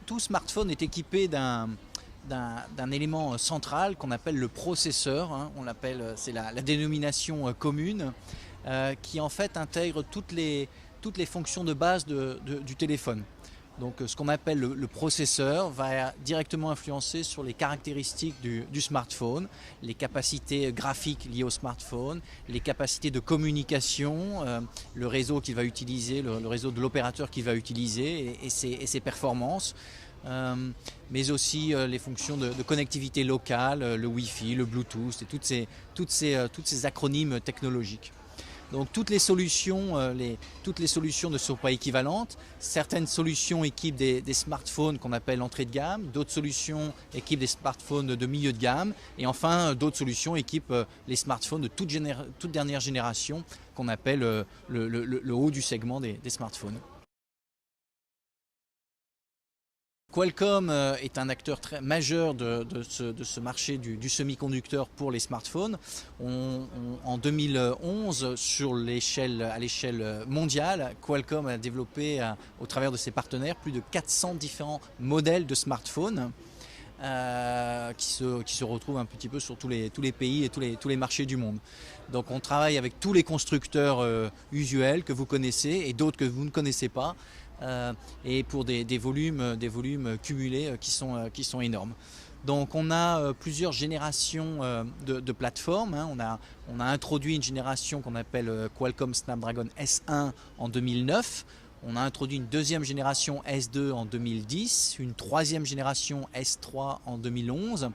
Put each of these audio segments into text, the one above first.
tout smartphone est équipé d'un élément central qu'on appelle le processeur, hein. C'est la dénomination commune, qui en fait intègre toutes les fonctions de base du téléphone. Donc ce qu'on appelle le processeur va directement influencer sur les caractéristiques du smartphone, les capacités graphiques liées au smartphone, les capacités de communication, le réseau qu'il va utiliser, le réseau de l'opérateur qu'il va utiliser et ses performances. Mais aussi les fonctions de connectivité locale, le Wi-Fi, le Bluetooth et toutes ces acronymes technologiques. Donc toutes les solutions ne sont pas équivalentes. Certaines solutions équipent des smartphones qu'on appelle entrée de gamme, d'autres solutions équipent des smartphones de milieu de gamme, et enfin d'autres solutions équipent les smartphones de toute dernière génération qu'on appelle le haut du segment des smartphones. Qualcomm est un acteur très majeur de ce marché du semi-conducteur pour les smartphones. En 2011, à l'échelle mondiale, Qualcomm a développé au travers de ses partenaires plus de 400 différents modèles de smartphones qui se retrouvent un petit peu sur tous les pays et tous les marchés du monde. Donc on travaille avec tous les constructeurs usuels que vous connaissez et d'autres que vous ne connaissez pas. Et pour des volumes cumulés qui sont énormes. Donc on a plusieurs générations de plateformes, hein. On a introduit une génération qu'on appelle Qualcomm Snapdragon S1 en 2009. On a introduit une deuxième génération S2 en 2010, une troisième génération S3 en 2011.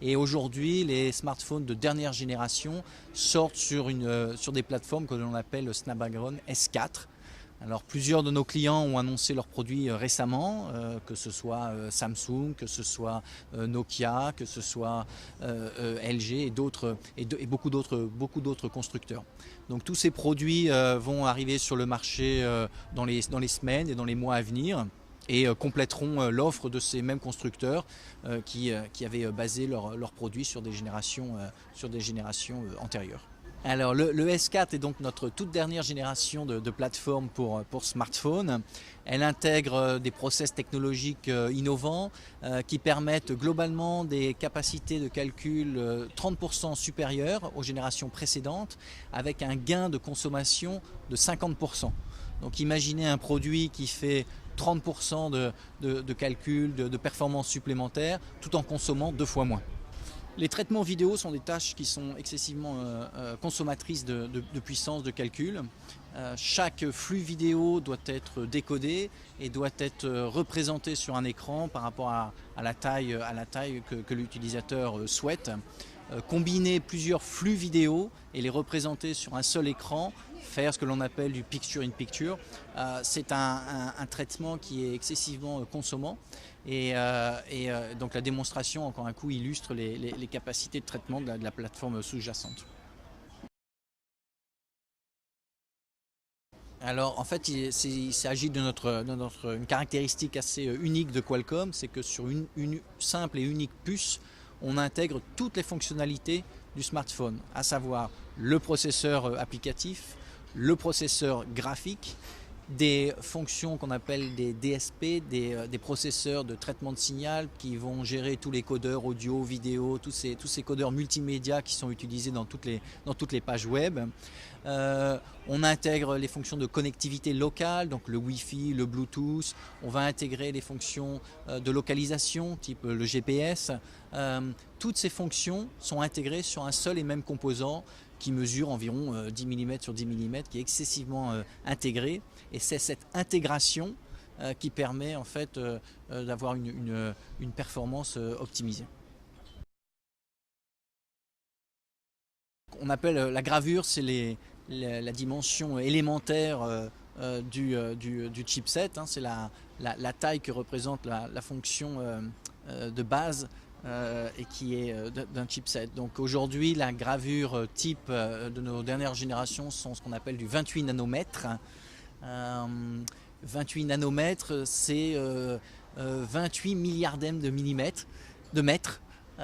Et aujourd'hui, les smartphones de dernière génération sortent sur des plateformes que l'on appelle Snapdragon S4. Alors plusieurs de nos clients ont annoncé leurs produits récemment, que ce soit Samsung, que ce soit Nokia, que ce soit LG et beaucoup d'autres constructeurs. Donc tous ces produits vont arriver sur le marché dans les semaines et dans les mois à venir et compléteront l'offre de ces mêmes constructeurs qui avaient basé leurs produits sur des générations antérieures. Alors le S4 est donc notre toute dernière génération de plateforme pour smartphone. Elle intègre des process technologiques innovants qui permettent globalement des capacités de calcul 30% supérieures aux générations précédentes, avec un gain de consommation de 50%. Donc imaginez un produit qui fait 30% de calcul, de performance supplémentaire, tout en consommant 2 fois moins. Les traitements vidéo sont des tâches qui sont excessivement consommatrices de puissance de calcul. Chaque flux vidéo doit être décodé et doit être représenté sur un écran par rapport à la taille que l'utilisateur souhaite. Combiner plusieurs flux vidéo et les représenter sur un seul écran, faire ce que l'on appelle du picture-in-picture, c'est un traitement qui est excessivement consommant. Et donc la démonstration, encore un coup, illustre les capacités de traitement de la plateforme sous-jacente. Alors en fait, il s'agit de une caractéristique assez unique de Qualcomm, c'est que sur une simple et unique puce, on intègre toutes les fonctionnalités du smartphone, à savoir le processeur applicatif, le processeur graphique, des fonctions qu'on appelle des DSP, des processeurs de traitement de signal qui vont gérer tous les codeurs audio, vidéo, tous ces codeurs multimédia qui sont utilisés dans toutes les pages web. On intègre les fonctions de connectivité locale, donc le Wi-Fi, le Bluetooth. On va intégrer les fonctions de localisation, type le GPS. Toutes ces fonctions sont intégrées sur un seul et même composant qui mesure environ 10 mm sur 10 mm, qui est excessivement intégré. Et c'est cette intégration qui permet en fait d'avoir une performance optimisée. On appelle la gravure, c'est la dimension élémentaire du chipset, hein. C'est la taille que représente la fonction de base et qui est d'un chipset. Donc aujourd'hui, la gravure type de nos dernières générations sont ce qu'on appelle du 28 nanomètres. 28 nanomètres, c'est 28 milliardièmes de mètre. On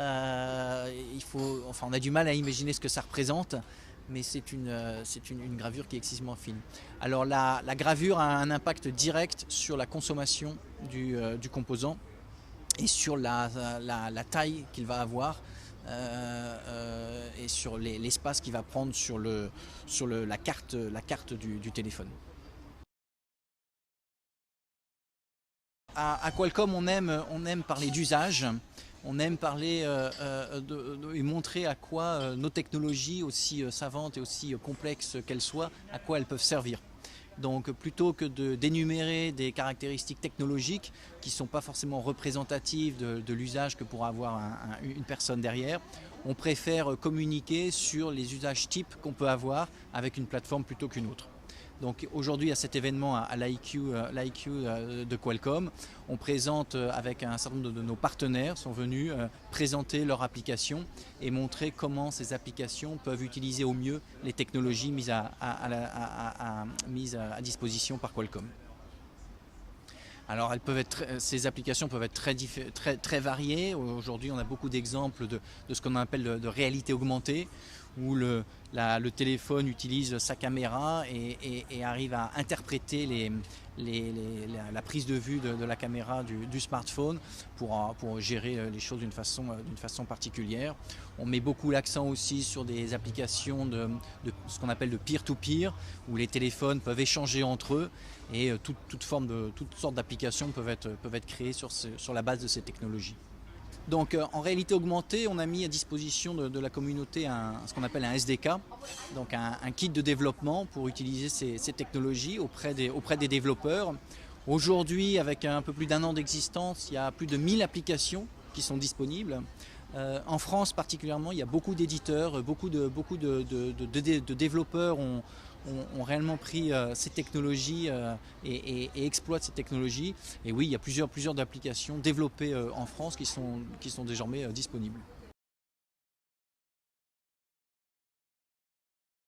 a du mal à imaginer ce que ça représente, mais c'est une gravure qui est excessivement fine. Alors la gravure a un impact direct sur la consommation du composant. et sur la taille qu'il va avoir et sur l'espace qu'il va prendre sur la carte du téléphone. À Qualcomm, on aime parler d'usage, on aime parler et montrer à quoi nos technologies, aussi savantes et aussi complexes qu'elles soient, à quoi elles peuvent servir. Donc plutôt que d'énumérer des caractéristiques technologiques qui ne sont pas forcément représentatives de l'usage que pourra avoir une personne derrière, on préfère communiquer sur les usages types qu'on peut avoir avec une plateforme plutôt qu'une autre. Donc aujourd'hui à cet événement à l'IQ de Qualcomm, on présente avec un certain nombre de nos partenaires sont venus présenter leur application et montrer comment ces applications peuvent utiliser au mieux les technologies mises à disposition par Qualcomm. Alors ces applications peuvent être très variées. Aujourd'hui on a beaucoup d'exemples de ce qu'on appelle de réalité augmentée, où le téléphone utilise sa caméra et arrive à interpréter la prise de vue de la caméra du smartphone pour gérer les choses d'une façon particulière. On met beaucoup l'accent aussi sur des applications de ce qu'on appelle de peer-to-peer, où les téléphones peuvent échanger entre eux et toutes sortes d'applications peuvent être créées sur la base de ces technologies. Donc en réalité augmentée, on a mis à disposition de la communauté ce qu'on appelle un SDK, donc un kit de développement pour utiliser ces technologies auprès des développeurs. Aujourd'hui, avec un peu plus d'1 an d'existence, il y a plus de 1000 applications qui sont disponibles. En France particulièrement, il y a beaucoup d'éditeurs, beaucoup de développeurs ont réellement pris ces technologies et exploitent ces technologies. Et oui, il y a plusieurs applications développées en France qui sont désormais disponibles.